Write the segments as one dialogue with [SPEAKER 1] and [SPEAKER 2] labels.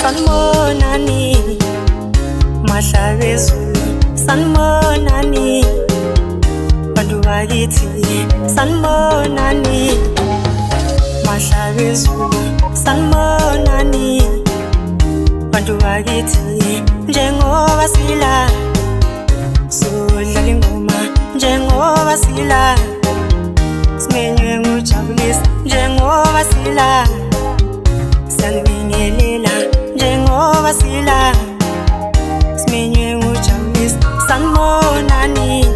[SPEAKER 1] Sanmonani Mashavezulu Sanmonani Bantu bakithi Sanmonani Mashavezulu Sanmonani Bantu bakithi njengoba sila sodlala ingoma njengoba sila simenywe ngujabulisa njengoba sila sanibingelela njengoba sila simenywe ngujabulisa sanibonani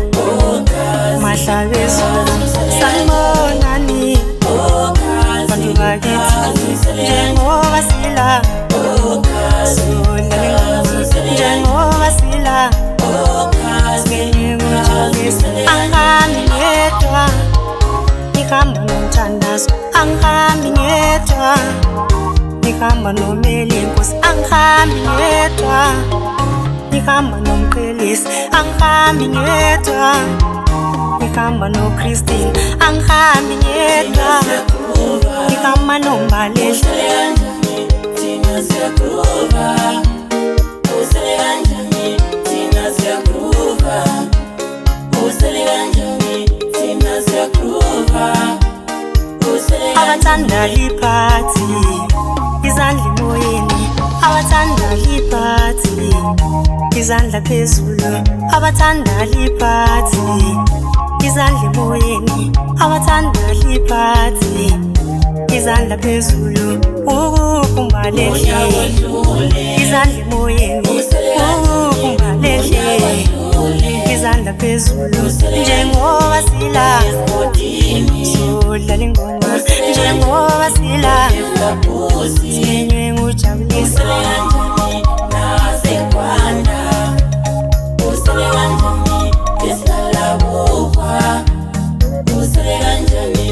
[SPEAKER 1] Mahlabezulu sanibonani bantu bakithi njengoba sila sodlala ingoma njengoba sila simenywe ngujabulisa angihambi ngedwa ngihamba nomthandazo angihambi ngedwa ngihamba nomeli inkosi angihambi ngedwa ngihamba nomqhelisi angihambi ngedwa ngihamba noChristine angihambi ngedwa ngihamba nombalele thina siyakhruva usele kanjani thina siyakhruva usele kanjani thina siyakhruva abathanda iphathi izandla emoyeni abathanda iphathi izandla phezulu abathanda iphathi izandla emoyeni abathanda iphathi izandla phezulu ukumbalele izandla emoyeni ukumbalele izandla phezulu njengoba sila sodlala ingoma njengoba sila simenywe ngujabulisa nasekwanda usele kanjani isilala bukwa usele kanjani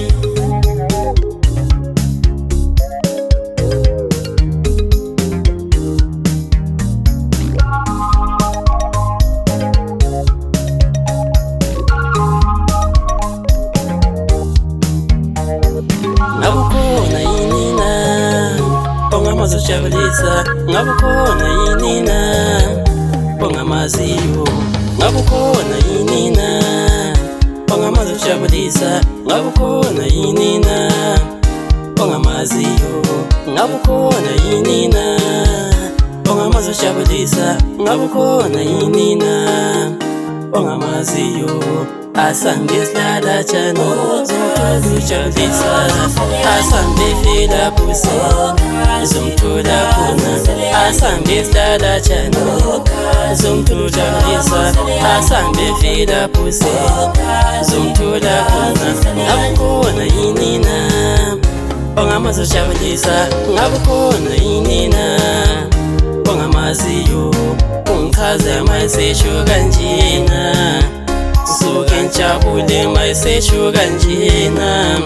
[SPEAKER 2] ngabukhona yini na ongamazojabulisa ngabukhona yini na ongamaziyo ngabukhona yini na ongamazojabulisa ngabukhona yini na ongamaziyo ngabukhona yini na ongamazojabulisa ngabukhona yini na ongamaziyo asambe silala chano zomtholujabulisa asambe fela pusi zomthola khona asambe silala chano zomtholujabulisa asambe fela pusi zomthola khona ngabukhona yini na ongamazojabulisa ngabukhona yini na ongamaziyo ungichaze mayisesho kanjena suke ngijabule mayisesho kanjena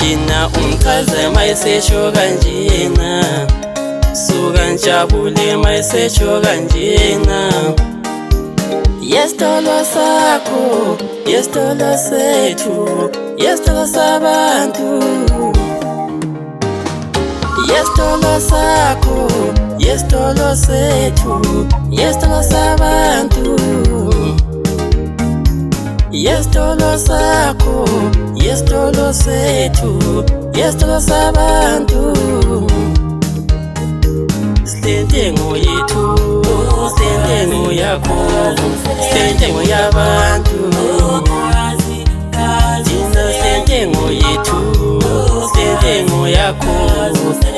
[SPEAKER 2] yena ungichaze mayisesho kanjena suke ngijabule mayisesho kanjena yesitolo sakho yesitolo sethu yesitolo sabantu yesitolo sakho yesitolo sethu yesitolo sabantu yesitolo sakho yesitolo sethu yesitolo sabantu silentengo yethu silentengo yakho silentengo yabantu thina silentengo yethu silentengo yakho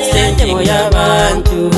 [SPEAKER 2] silentengo yabantu